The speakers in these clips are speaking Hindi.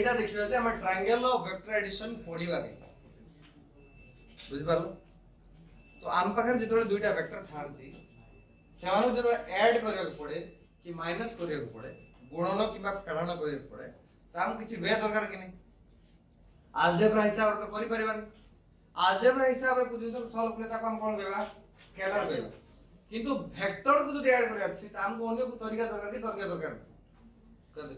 एटा देखिबा जे हम ट्रायंगल ऑफ वेक्टर एडिशन पढिबा के बुझि पारलो। तो आम पाखर जेतबे दुईटा वेक्टर थांती सेमानो जेतबे ऐड करिया पड़े कि माइनस करिया पड़े गुणन किबा फेडन करिया पड़े त हम किछि वे दरकार कि नहीं अलजेब्रा हिसाब रे तो करि परिबानी। अलजेब्रा हिसाब रे कुछ जिंस सॉल्व करले ताको हम कोन कहबा स्केलर कहबा। किंतु वेक्टर को जदि ऐड करिया अछि त हमको अन्य को तरीका दरकार कि तरीका दरकार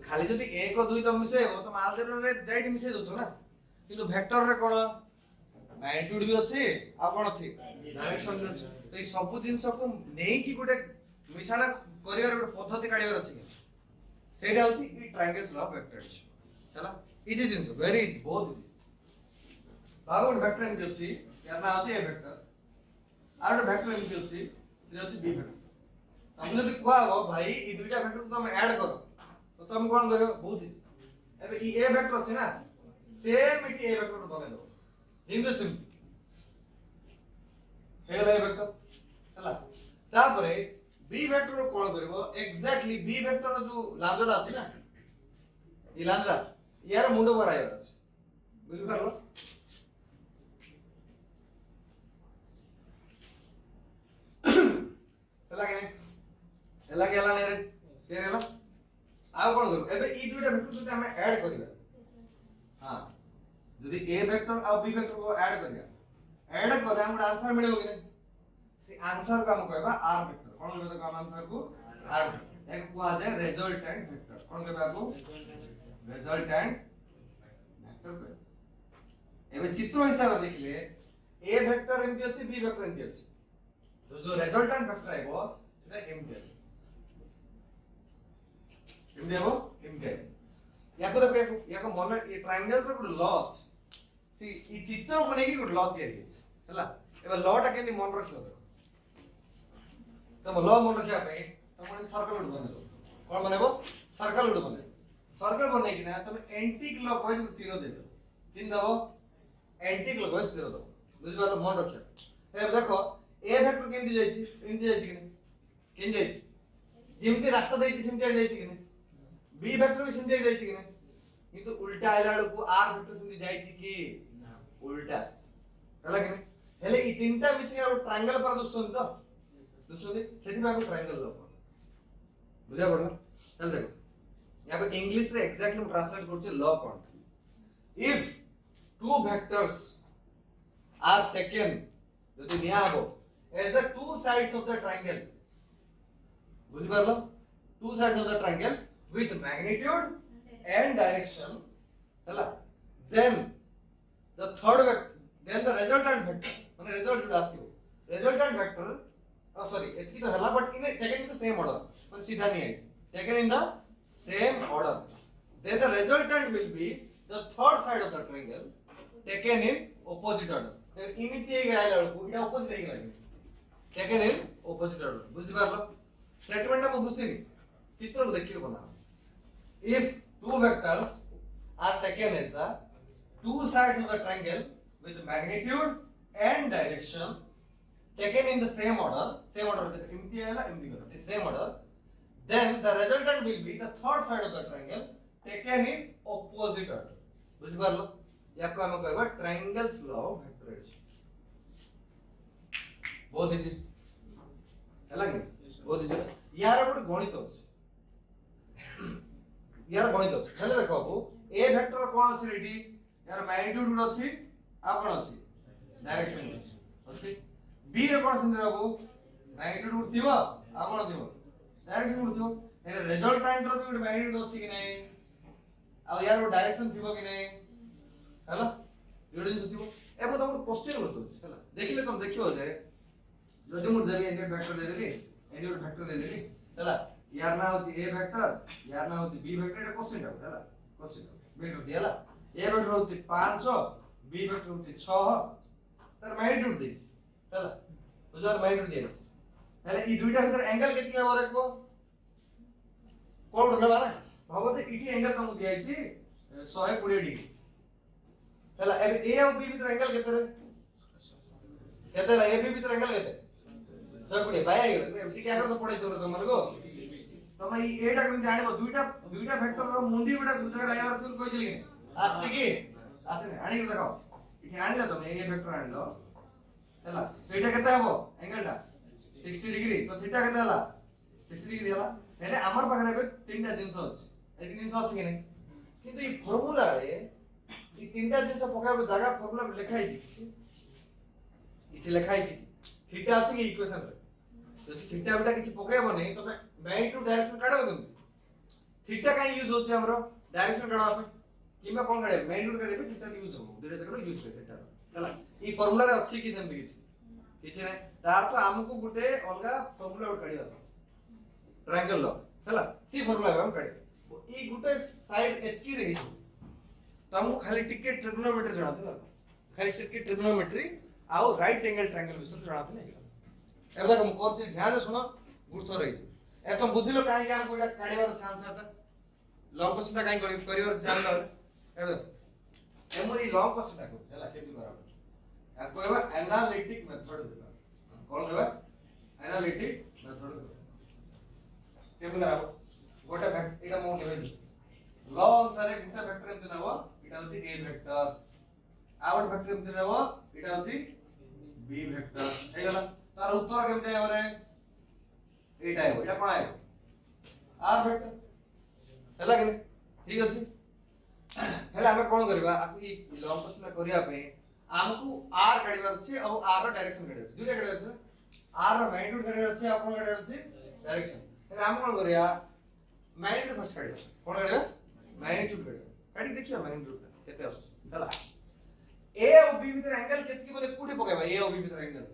खाली जदि 1 और 2 तो मिसेबो तो अलजेब्रा रे डायरेक्ट मिसे दोछो ना। किंतु वेक्टर रे कोन मैग्नीट्यूड भी अछि आ कोन अछि डायरेक्शन भी अछि। तो ई सब जिंस को नेई कि गुटे मिसाला करिवार गुटे पद्धति काढिवार अछि सेटा होछि ई ट्रायंगल्स लॉ ऑफ वेक्टर हैला। इजी जिंस वेरी इजी बहुत इजी। बाबू वेक्टर एमति अछि यार ना अछि ए वेक्टर आ गुटे वेक्टर एमति अछि से अछि बी वेक्टर। हम जदि कहबो भाई ई दुईटा वेक्टर को तुम ऐड करो तो तुम कोन करियो बहुत इजी। एबे ई ए वेक्टर अछि ना सेम इटी ए वेक्टर को बने दो जिंदे सिम हेला ए वेक्टर हैला। तापरे बी वेक्टर को कोन करबो एग्जैक्टली बी वेक्टर जो लांजडा अछि ना ई लांजडा यार मुंडो पर आयो अछि बुझि पारलो। हैला के हैला के हैला ने रे के हैला आ कोन करू एबे ई दुईटा वेक्टर जदि हम ऐड करिबा हां जदि ए वेक्टर और बी वेक्टर को ऐड करिया ऐड करे हम आंसर मिलेबो कि नहीं से आंसर का हम कहबा आर वेक्टर कोन कहबा तो आंसर को आर वेक्टर एक को आ जाए रिजल्टेंट वेक्टर कोन कहबा को रिजल्टेंट वेक्टर पे। एबे चित्र हिसाब से देखले ए वेक्टर एमती अछि बी वेक्टर एमती अछि तो जो रिजल्टेंट वेक्टर है वो सेटा एमती अछि एमती है वो एमती याको देखो याको मन ये ट्रायंगल रो गुड लॉ सी ई चित्र को नेकी गुड लॉ तयारी हैला। एबे लॉ टा केनी मन रखियो तम लॉ मन रखिया पे तम सर्कल उड बने दो कोन बनेबो सर्कल उड बने सर्कल बने कि ना तुम एंटी क्लॉकवाइज को तीर दे दो तीन दबो एंटी क्लॉकवाइज तीर दो बुझि पालो मन रखिया। ए देखो ए वेक्टर केंदी जाईची इंदी जाईची कि नहीं केंदी जाईची जेमती रास्ता देईची सेमती जाईची कि नहीं बी वेक्टर भी सेमती जाईची कि नहीं किंतु उल्टा आइला को आर वेक्टर सेमती जाईची कि उल्टा हैला कि नहीं हेले ई तीनटा मिसी आ ट्रायंगल पर दोस्तन तो दोस्तन सेति में को ट्रायंगल लो बुझा पड़ला। चल देखो यहाँ पे इंग्लिश रे एग्जैक्टली ट्रांसलेट करछे लॉ कोन if two vectors are taken जदि निया हो as the two sides of the triangle बुझि पारलो two sides of the triangle with magnitude and direction हैला then the third vector then the resultant vector माने result जो आसीबो resultant vector oh sorry एतकी तो हैला but in taken in the same order माने सीधा नहीं आइछ taken in the same order then the resultant will be the third side of the triangle taken in opposite order इमिति हे गया लड़को इटा opposite हे गया taken in opposite order बुझि पारलो स्टेटमेंट हम बुझिनी चित्र को देखियो बना if two vectors are taken as the two sides of the triangle with magnitude and direction taken in the same order imti hai na imti karo the same order then the resultant will be the third side of the triangle taken in opposite order बुझि पारलो याको हम कहबा triangles law of vector addition बहुत इजी हैला कि बहुत इजी यार गोटे गणित अछि यार गणित अछि हेले देखो बाबू ए वेक्टर कोन अछि रेडी यार मैग्नीट्यूड अछि आ कोन अछि डायरेक्शन अछि बी रे कोन सिंदर बाबू मैग्नीट्यूड थिबो आ कोन थिबो डायरेक्शन थिबो हे रिजल्टेंट रो भी मैग्नीट्यूड अछि कि नै आ यार डायरेक्शन थिबो कि नै हैला एडो जिंस थिबो एबो तुम क्वेश्चन करतो हैला देखिले तुम देखियो जे जदि मु देबी एंड वेक्टर दे देली एंड वेक्टर दे देली हैला यार ना होची ए वेक्टर यार ना होची बी वेक्टर एटा क्वेश्चन डाउट हैला क्वेश्चन वेक्टर दियाला ए वेक्टर होची 5 बी वेक्टर होची 6 तार मैग्नीट्यूड देछि हैला बुझार मैग्नीट्यूड देछि हैला ई दुईटा भीतर एंगल केति हे मोर को कोन दबा ना भाबो जे इटी एंगल तुम दियाछि 120 डिग्री हैला ए और बी भीतर एंगल केते रे केते रे ए बी भीतर एंगल केते 120 बाय गेल एमटी क्या कर तो पड़े तो तुम को तमे एटा केम जानिबो दुईटा वेक्टर रो मुंडी गुडा गुजरा आइबार से कहि दिली আসছে কি আসে না আনি দেখো এটি আনলে তুমি এই ভেক্টর আনলো ହେଲା তো এটা কেতে হবো অ্যাঙ্গেলটা 60 ডিগ্রি তো থিটা কেতে হলা 60 ডিগ্রি হলা হেলে আমার পাখে হবে তিনটা জিনিস আছে এই জিনিস আছে কি নাই কিন্তু এই ফর্মুলারে এই তিনটা জিনিস পকাইব জায়গা ফর্মুলা লেখা হইছে কিছু লেখা হইছে থিটা আছে কি ইকুয়েশন রে যদি থিটা বিটা কিছু পকাইব নাই তবে ম্যাগনিটিউড ডাইরেকশন কাটাবে কেমতি থিটা কাই ইউজ হচ্ছে আমরা ডাইরেকশন কাটাবা ପାଇଁ কিংবা কোন কাটাবে ম্যাগনিটিউড কাটাবে থিটা ইউজ হবো দুইটা জায়গায় ইউজ হয় থিটা ହେଲା এই ফর্মুলা রে ଅଛି କି ସେମିତି କିଛି ନାହିଁ ତାର ତ ଆମକୁ ଗୋଟେ ଅଲଗା ଫର୍ମୁଲା ଗୋଟେ କାଢିବାର ଅଛି ଟ୍ରାୟାଙ୍ଗଲ ର ହେଲା सी ଫର୍ମୁଲା ଆମେ କାଢିବା এই ଗୋଟେ ସାଇଡ ଏତିକି ରେ ହେଇଯିବ ତ ଆମକୁ ଖାଲି ଟିକେ ଟ୍ରିଗୋନୋମେଟ୍ରି ଜଣା ଥିଲା ଖାଲି ଟିକେ ଟ୍ରିଗୋନୋମେଟ୍ରି ଆଉ ରାଇଟ୍ एंगल ट्रायंगल ବିଷୟରେ ଜଣା ଥିଲା ଏବେ ଦେଖ ମୁଁ କରୁଛି ଧ୍ୟାନ ଶୁଣ ଗୁରୁତ୍ୱ ରହିଛି ଏବେ ତମ ବୁଝିଲ କାହିଁକି ଆମକୁ ଏଟା କାଢିବାର ଅଛି ଆନ୍ସରଟା ଲଙ୍ଗ କୋଶ୍ଚିନଟା କାହିଁକି କରିବାର ଅଛି ଜାଣିଲ ଏବେ ଏମର এই ଲଙ୍ଗ କୋଶ୍ଚିନଟା କରୁଛି ହେଲା କେମିତି କରାହବ याको कहबा एनालिटिक मेथड देबा कोन कहबा एनालिटिक मेथड देबा केम कराबो गोटे फैक्टर एटा मो लेबे लॉ अनुसार गुटा फैक्टर एमते नबो एटा होची ए वेक्टर आउट फैक्टर एमते नबो एटा होची बी वेक्टर हे गला तार उत्तर केमते आबो रे एटा आबो एटा कोन आबो आर वेक्टर हला कि ठीक अछि हेला हमें कोन करबा आकु ई लॉन्ग क्वेश्चन करिया पे हमको आर काढिबार अछि और आर रो डायरेक्शन काढिबार अछि दुइटा काढिबार अछि आर रो मैग्नीट्यूड काढिबार अछि और कोन काढिबार अछि डायरेक्शन त हम कोन करिया मैग्नीट्यूड फर्स्ट काढिबा कोन काढिबा मैग्नीट्यूड काढिबा काढि देखियो मैग्नीट्यूड केते आस चला ए और बी भीतर एंगल केतकी बोले कोठी पकाइबा ए और बी भीतर एंगल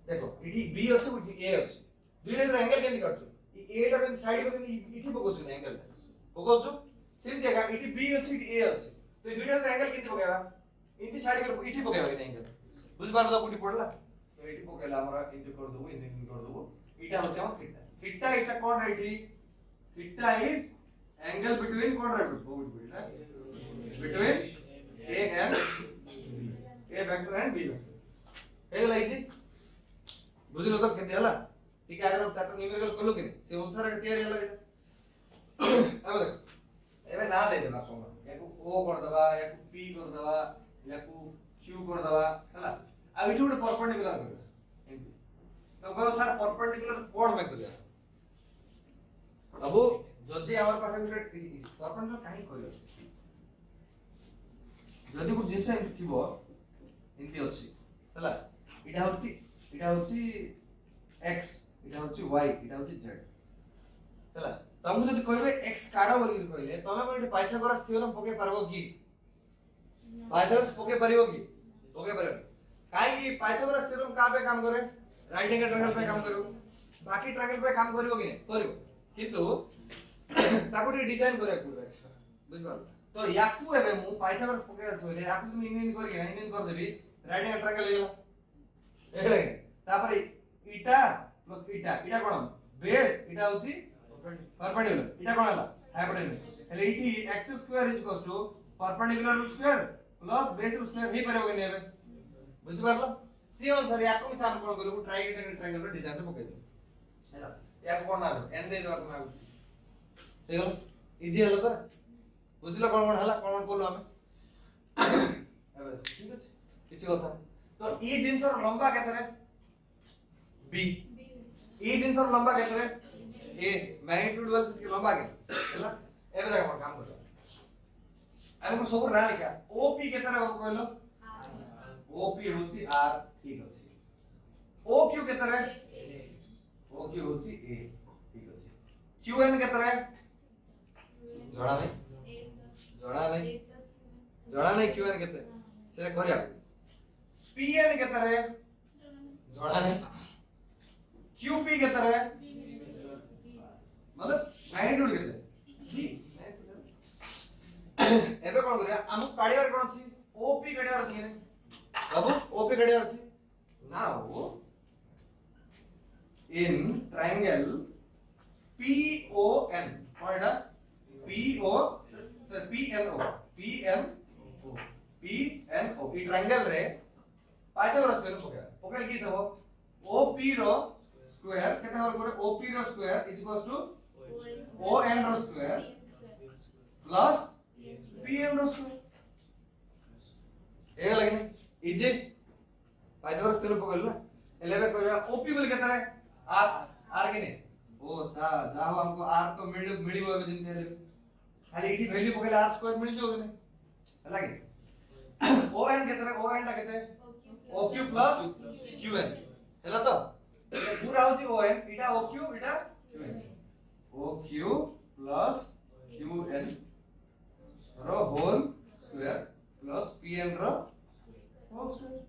देखो इठी बी अछि इठी ए अछि दुइटा भीतर एंगल केति काढछु ए टा के साइड को इठी पकोछु एंगल पकोछु सेम जगह इठी बी अछि इठी ए अछि तो ये दुइटा एंगल केति पकाइबा इनती साइड कर इठी पकाइबा कि एंगल बुझ पार तो कोठी पड़ला तो इठी पकाइला हमरा इनती कर दबो इनती कर दबो इटा होचे हम थीटा थीटा इटा कोन राइटी थीटा इज एंगल बिटवीन कोन राइट बहुत between A and B A vector and B vector हेगला इजी बुझिलो तो केते हला ठीक है अगर हम चैप्टर न्यूमेरिकल कलो कि से अनुसार के तैयारी हला इटा अब देख एबे ना दे देना सोना याकू ओ कर दबा याकू पी कर दबा याकू क्यू कर दबा हला आ इठू ଗୋଟେ परपेंडिकुलर कर एमपी तो कहबो सर परपेंडिकुलर कोड में करिया अब जदी हमर पास ଗୋଟେ परपेंडिकुलर काहे करियो जदी को जिंस एमपी थिबो एमपी अछि हला इटा होछि x इटा होछि y इटा होछि z हला तमु जदी कहबे x काडा बोली कहले तमे कोइ पाइथागोरस थ्योरम पके परबो की पाइथागोरस पके परिबो की पके परबो काहे की पाइथागोरस थ्योरम का पे काम करे राइट एंगल ट्रायंगल पे काम करियो बाकी ट्रायंगल पे काम करियो कि नै करियो किंतु ताको डिजाइन करे पड़बे बुझ पारो तो याकू एबे मु पाइथागोरस पके छले याकू तुम इन कर के इन कर देबी राइट एंगल ट्रायंगल लेला एले तापर इटा प्लस इटा कोन बेस इटा होची परपेंडिकुलर इटा कोन हला हाइपोटेन्यूज हेले इटी x square is equals to perpendicular square plus base square हे परबो कि नेबे बुझ पारलो सी अनुसार याको मिसान कोन करबो ट्रायंगल ट्रायंगल डिजाइन रे पके दे हैला याको कोन आबे एन दे दवा कोन आबे ठीक है इजी हला तर बुझलो कोन हला कोन कोलो हमें एबे ठीक अछि किछ कथा तो ई जिंसर लंबा केते रे बी ई जिंसर लंबा केते रे ए मैग्नीट्यूड वाला से लंबा के हैला एबे देख हम काम करबो हम सब ना लिखा ओपी केते रे कहलो ओपी होची आर ठीक अछि ओक्यू केते रे ओक्यू होची ए ठीक अछि क्यूएन केते रे जणा नहीं क्यूएन केते से करिया पीएन केते रे जणा नहीं क्यूपी केते रे मतलब मैग्नीट्यूड केते जी एबे कोन करिया हम काढिबार कोन अछि ओपी काढिबार अछि ने अब ओपी काढिबार अछि now in triangle PON कोनडा PO sir PNO E triangle रे पाइथागोरस थ्योरम पके पके की सब OP रो स्क्वायर केते हमर करे OP रो square is equals to ON रो स्क्वायर प्लस pn रो स्क्वायर ए लागने इजे पाइथागोरस थ्योरम पकड़ ना एलेबे कहबा op बोले केते रे r के ने ओ जा जा हो हमको r तो मिलिबो अब जिंते हेले खाली इठी वैल्यू पकड़ले r स्क्वायर मिल जो ने लागे on केते रे on टा केते oq प्लस qn ହେଲା ତ पूरा होची on इटा oq इटा qn oq प्लस qn रो होल स्क्वायर प्लस pn रो होल स्क्वायर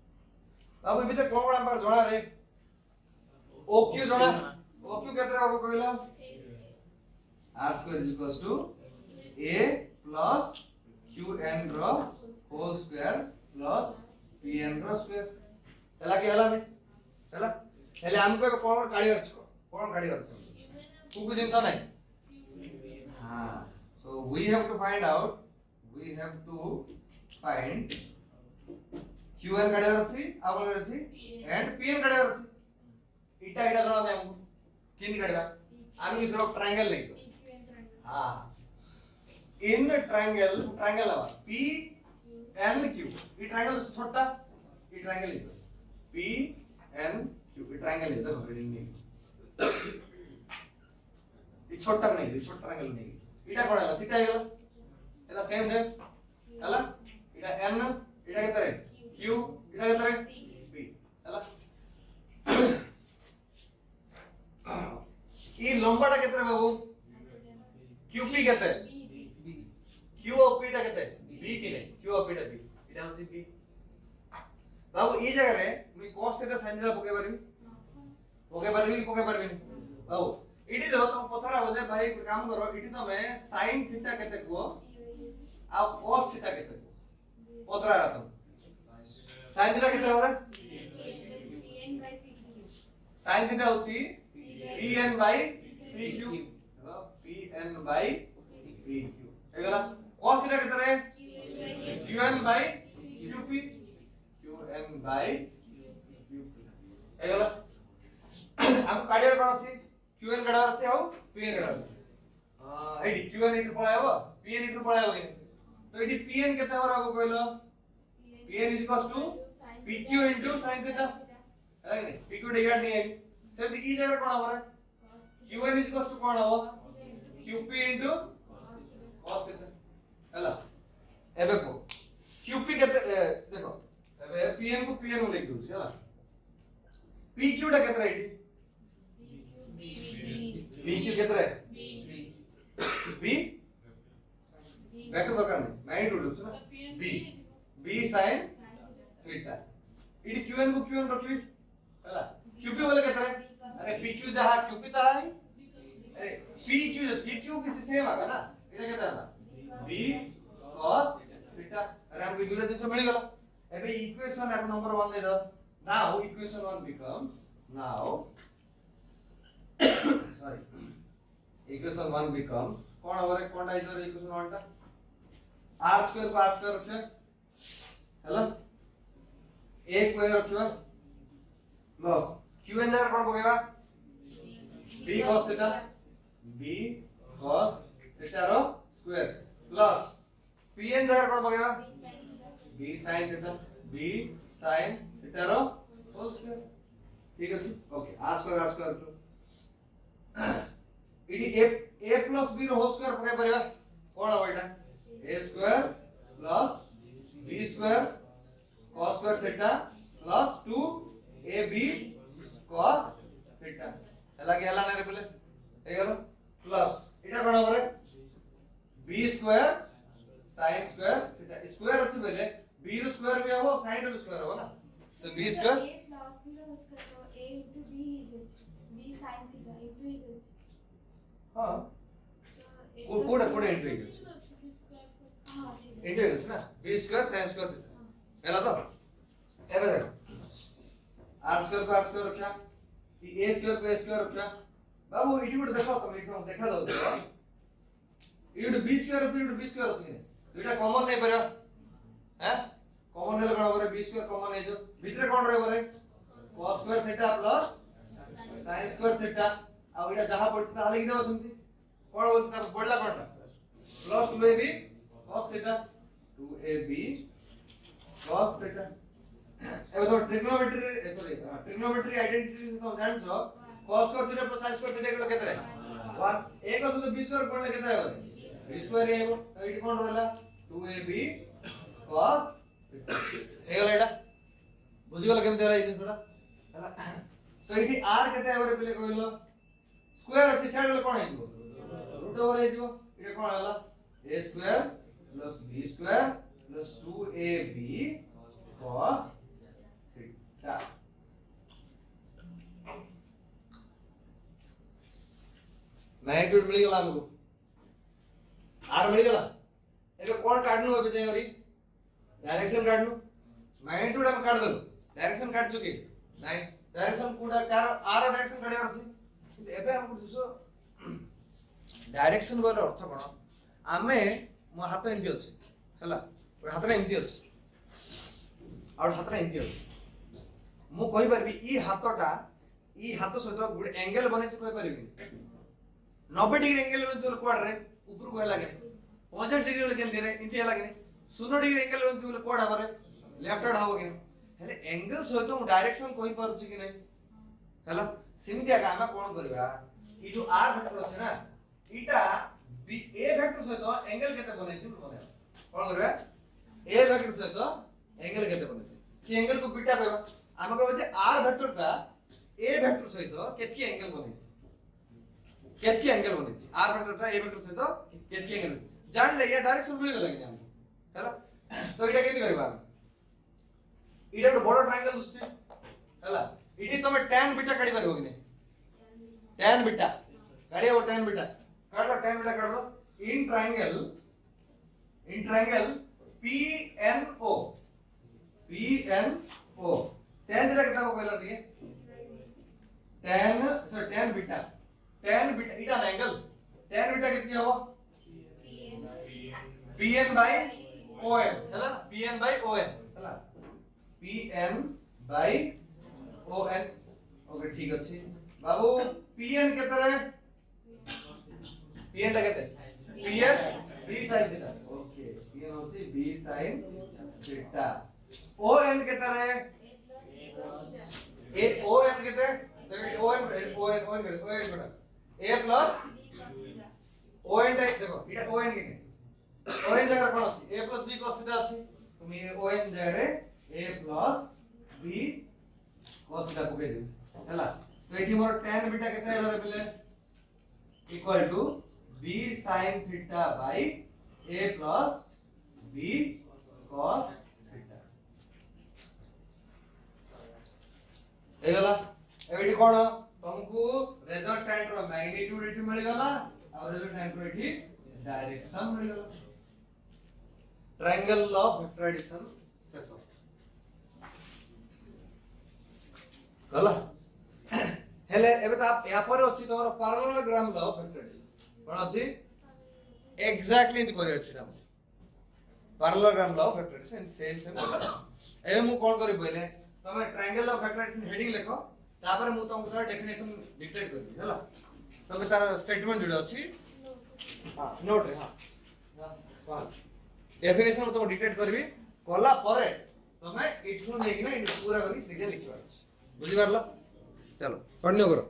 अब इबे कोन कोन पर जोड़ा रे oq जोड़ा oq केतरा बाबू कहला r square is equals to a plus qn रो होल स्क्वायर प्लस pn रो स्क्वायर ହେଲା କି ହେଲା ହେଲା ହେଲେ हमको कोन काढी अछि कोन काढी अछि को जिंस नाही हां so we have to find qn काढियार अछि आबलर अछि and pn काढियार अछि इटा इटा जणा दे हमको किंदी काढबा आमी इस रो ट्रायंगल लेतो हां in the triangle lava p n q ये ट्रायंगल छोटा ये ट्रायंगल लेतो p n q ये ट्रायंगल लेतो ये छोटा नहीं ये छोटा ट्रायंगल नहीं इटा कोन है थीटा है एला सेम हला इटा n इटा केतरे q इटा केतरे p हला ई लंबाटा केतरे बाबू qp केते qop टा केते b कि नै qop टा b इटा होछि b बाबू ई जगह रे मुई cos थीटा sin थीटा पके परबी कि पके परबी बाबू इटी देखो तुम पथरा हो जाए भाई काम करो इटी तो मैं sin थीटा केते को आ cos थीटा केते को पथरा रहा तुम sin थीटा केते हो रे sin थीटा होची pn by pq hello pn by pq एगला cos theta केते रे qn by qp qn by qp एगला हम काढियार कोन अछि qn काढार अछि आउ pn काढार अछि एडी qn इट पळायबो pn इट पळायबो कि तो एडी pn केते होरा को कहलो pn is equals to pq into sin theta है नि pq डिवाइड नहीं है से ई जगह कोन होरा qn is equals to कोन हो qp into cos theta हला एबे को qp केते देखो एबे pn को pn को लिख दउ हला pq टा केते एडी pq केते b वेक्टर दरकार नहीं माइंड रूल छ ना b sin theta ED qn को qn रखबी हला qp बोले केते अरे pq जहां qp ता है अरे pq pq किसी सेम आगा ना इटा केते ना b cos थीटा अरे हम दुटा दिन से मिल गेला एबे इक्वेशन आप नंबर 1 दे दो now equation 1 becomes now sorry equation 1 becomes कोन हमारे कोन डाइजर इक्वेशन 1 टा r स्क्वायर को r स्क्वायर रखियो हैला a स्क्वायर रखियो प्लस qn जरा कोन पकेबा b cos थीटा रो स्क्वायर प्लस pn जरा कोन पकेबा b sin थीटा रो होल स्क्वायर ठीक अछि ओके r स्क्वायर इडी a plus b रो होल स्क्वायर पकाय परिबा कोन होइटा a square plus b square cos square theta plus 2ab cos theta हला के हला नै रे पले ए गेलो प्लस इटा कोन होरे b square sin square theta square अछि पहले b रो स्क्वायर भी हो sin रो स्क्वायर हो ना तो b square a plus b रो स्क्वायर तो a into b equals b sin theta into equals हां कोड इंटू इक्वल्स हां इंटू इक्वल्स ना b स्क्वायर sin स्क्वायर हैला तो एबे देखो r स्क्वायर को r स्क्वायर रखा कि a स्क्वायर को a स्क्वायर रखा बाबू इटी गुड देखो तुम एकदम देखा दो देखो इटी b स्क्वायर अछि इटी b स्क्वायर अछि दुटा कॉमन नै परबा हैं कॉमन हेले कोन होबरे b स्क्वायर कॉमन हे जो भीतर कोन रहबो रे cos square theta plus sin square theta आ इटा जहां पड़छ ताले कि देबो सुनती कोन बोलछ तार पड़ला कोनटा plus 2ab cos theta 2ab cos theta एबे तो ट्रिग्नोमेट्री आइडेंटिटी से तुम जान छो cos square theta plus sin square theta केटा केते रे 1 एक सहित b स्क्वायर कोन केते आबो b स्क्वायर हेबो तो इटी कोन रहला 2ab cos हे गला एटा बुझि गला केमते होला ई जिंसटा हला तो इटी r केते आबो रे पहिले कहलो स्क्वायर अछि साइड कोन हेजिबो रूट ओवर हेजिबो इटा कोन होला a square plus b square plus 2ab cos theta magnitude मिल गला हमको r मिल गला एबे कोन काढनु एबे जे हरी डायरेक्शन काढनु मैग्नीट्यूड हम काढ दलो डायरेक्शन काढ चुके नाही डायरेक्शन कोडा कार r डायरेक्शन काढियार अछि एबे हमको दुसो डायरेक्शन बोल अर्थ कोन आमे मो हाथ एंटी अछि हला हाथ रे एंटी अछि और हाथ रे एंटी अछि मु कहि परबी ई हाथटा ई हाथ सहित गुड एंगल बने छै कहि परबी 90 डिग्री एंगल बने छै कोड रे ऊपर को लागे 50 डिग्री वाले केन रे इंती लागे 0 डिग्री एंगल बने छै कोड हमरे लेफ्ट हैंड हबो कि हेले एंगल सहित मु डायरेक्शन कहि पारु छी कि नै हला सिमिति आगा हम कोन करबा ई जो r वेक्टर छै ना इटा बी ए वेक्टर सहित एंगल केते बने छै कोन करबा ए वेक्टर सहित एंगल केते बने छै सी एंगल को बीटा कहबा हम कहबो जे r वेक्टर का ए वेक्टर सहित केतकी एंगल बने छै केतकी एंगल बने छै r वेक्टर का ए वेक्टर सहित केतकी एंगल जान ले या डायरेक्शन मिल गला कि हमको हैला तो इटा केति करबा इटा तो बड़ ट्रायंगल दुछि हैला इटी तमे tan बीटा काढी परबो कि नै tan बीटा काढियो tan बीटा काढ लो tan बीटा काढ लो in triangle PNO tan beta कितना को पहला दिए tan बीटा इटा एंगल tan बीटा कितनी होगा PN by ON हैला PN by ON हैला PN by ON ओके ठीक अछि बाबू PN केते रे PN लगते PN B sin theta okay PN होची B sin थीटा ON केते रे ए ON केते देखो ON बेटा A plus ON टाइप देखो इटा ON केते ON जगह कोन अछि A plus B cos theta अछि तुम ये ON जगह रे A plus B cos theta को दे हैला तो एठी मोर tan बीटा केते होले पहिले equal to B sin theta by A plus B cos theta एगला एठी कोन तुमको रेजल्टेंट रो मैग्नीट्यूड एठी मिल गला और रेजल्टेंट रो एठी डायरेक्शन मिल गला ट्रायंगल ऑफ वेक्टर एडिशन शेष गला हेले एबे त आप या पर अछि तमरो पैरेललोग्राम लो वेक्टर एडिशन कोन अछि एग्जैक्टली इन करियर अछि हम पैरेललोग्राम लो वेक्टर एडिशन सेम एबे मु कोन करि पहिले तमे triangle of vector addition heading लिखो तापर मु तुमको तार डेफिनेशन डिक्टेट करबी हैला तमे तार स्टेटमेंट जोडे अछि हां नोट रे हां डेफिनेशन तुम डिक्टेट करबी कला परे तमे इठु नै कि ना पूरा करी सीधे लिखिबार अछि बुझि पारलो चलो कंटिन्यू करो।